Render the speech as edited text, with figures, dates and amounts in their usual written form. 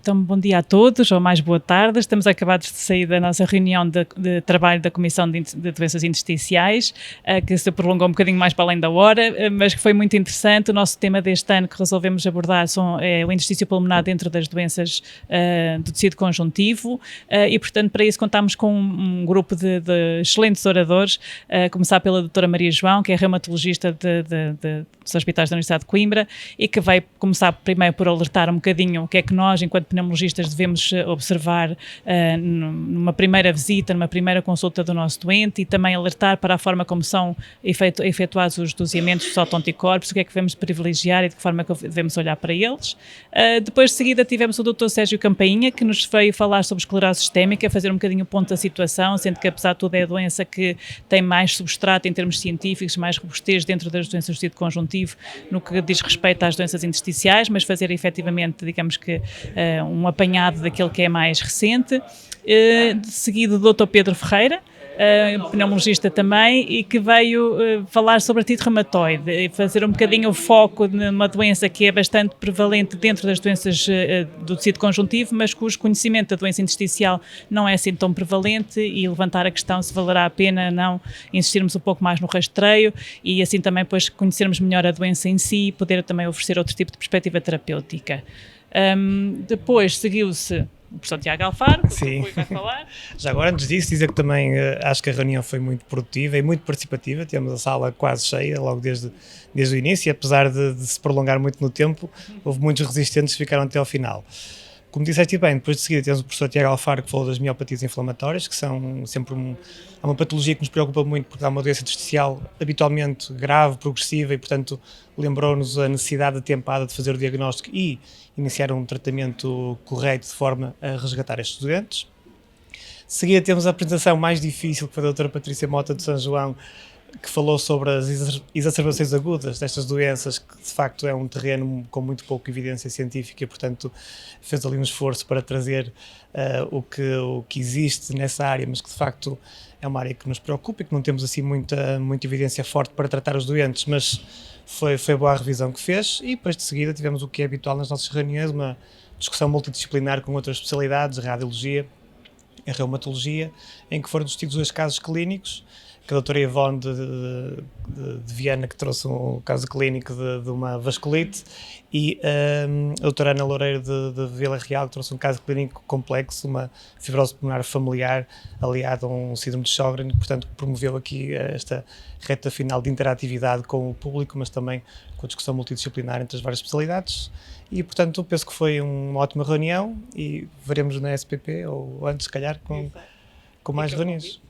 Então, bom dia a todos, ou mais boa tarde. Estamos acabados de sair da nossa reunião de trabalho da Comissão de Doenças Intersticiais, que se prolongou um bocadinho mais para além da hora, mas que foi muito interessante. O nosso tema deste ano que resolvemos abordar é o interstício pulmonar dentro das doenças do tecido conjuntivo, e, portanto, para isso contámos com um grupo de excelentes oradores, a começar pela doutora Maria João, que é reumatologista dos Hospitais da Universidade de Coimbra, e que vai começar primeiro por alertar um bocadinho o que é que nós, enquanto pneumologistas, devemos observar numa primeira visita, numa primeira consulta do nosso doente, e também alertar para a forma como são efetuados os doseamentos dos autoanticorpos, o que é que devemos privilegiar e de que forma que devemos olhar para eles. Depois de seguida tivemos o Dr. Sérgio Campainha, que nos veio falar sobre esclerose sistémica, fazer um bocadinho o ponto da situação, sendo que apesar de tudo é a doença que tem mais substrato em termos científicos, mais robustez dentro das doenças do tecido conjuntivo no que diz respeito às doenças intersticiais, mas fazer efetivamente, digamos que, um apanhado daquele que é mais recente. De seguida o Dr. Pedro Ferreira, pneumologista também, e que veio falar sobre artrite reumatoide, e fazer um bocadinho o foco numa doença que é bastante prevalente dentro das doenças do tecido conjuntivo, mas cujo conhecimento da doença intersticial não é assim tão prevalente, e levantar a questão se valerá a pena não insistirmos um pouco mais no rastreio e assim também depois conhecermos melhor a doença em si e poder também oferecer outro tipo de perspectiva terapêutica. Depois seguiu-se o professor Tiago Alfaro, que vai falar. Já agora, antes disso, dizer que também acho que a reunião foi muito produtiva e muito participativa. Temos a sala quase cheia, logo desde o início, e apesar de se prolongar muito no tempo, houve muitos resistentes que ficaram até ao final. Como disseste bem, depois de seguida temos o professor Tiago Alfaro, que falou das miopatias inflamatórias, que são sempre uma patologia que nos preocupa muito, porque é uma doença intersticial habitualmente grave, progressiva, e portanto lembrou-nos a necessidade atempada de fazer o diagnóstico e iniciar um tratamento correto de forma a resgatar estes doentes. De seguida temos a apresentação mais difícil, que foi da doutora Patrícia Mota de São João, que falou sobre as exacerbações agudas destas doenças, que de facto é um terreno com muito pouca evidência científica, e portanto fez ali um esforço para trazer o que existe nessa área, mas que de facto é uma área que nos preocupa e que não temos assim muita evidência forte para tratar os doentes, mas foi boa a revisão que fez. E depois de seguida tivemos o que é habitual nas nossas reuniões, uma discussão multidisciplinar com outras especialidades, a radiologia, a reumatologia, em que foram discutidos 2 casos clínicos, que a doutora Ivone de Viana, que trouxe um caso clínico de uma vasculite, e a doutora Ana Loureiro de Vila Real, que trouxe um caso clínico complexo, uma fibrose pulmonar familiar aliada a um síndrome de Sjögren, portanto promoveu aqui esta reta final de interatividade com o público, mas também com a discussão multidisciplinar entre as várias especialidades. E portanto penso que foi uma ótima reunião, e veremos na SPP, ou antes se calhar com mais reuniões.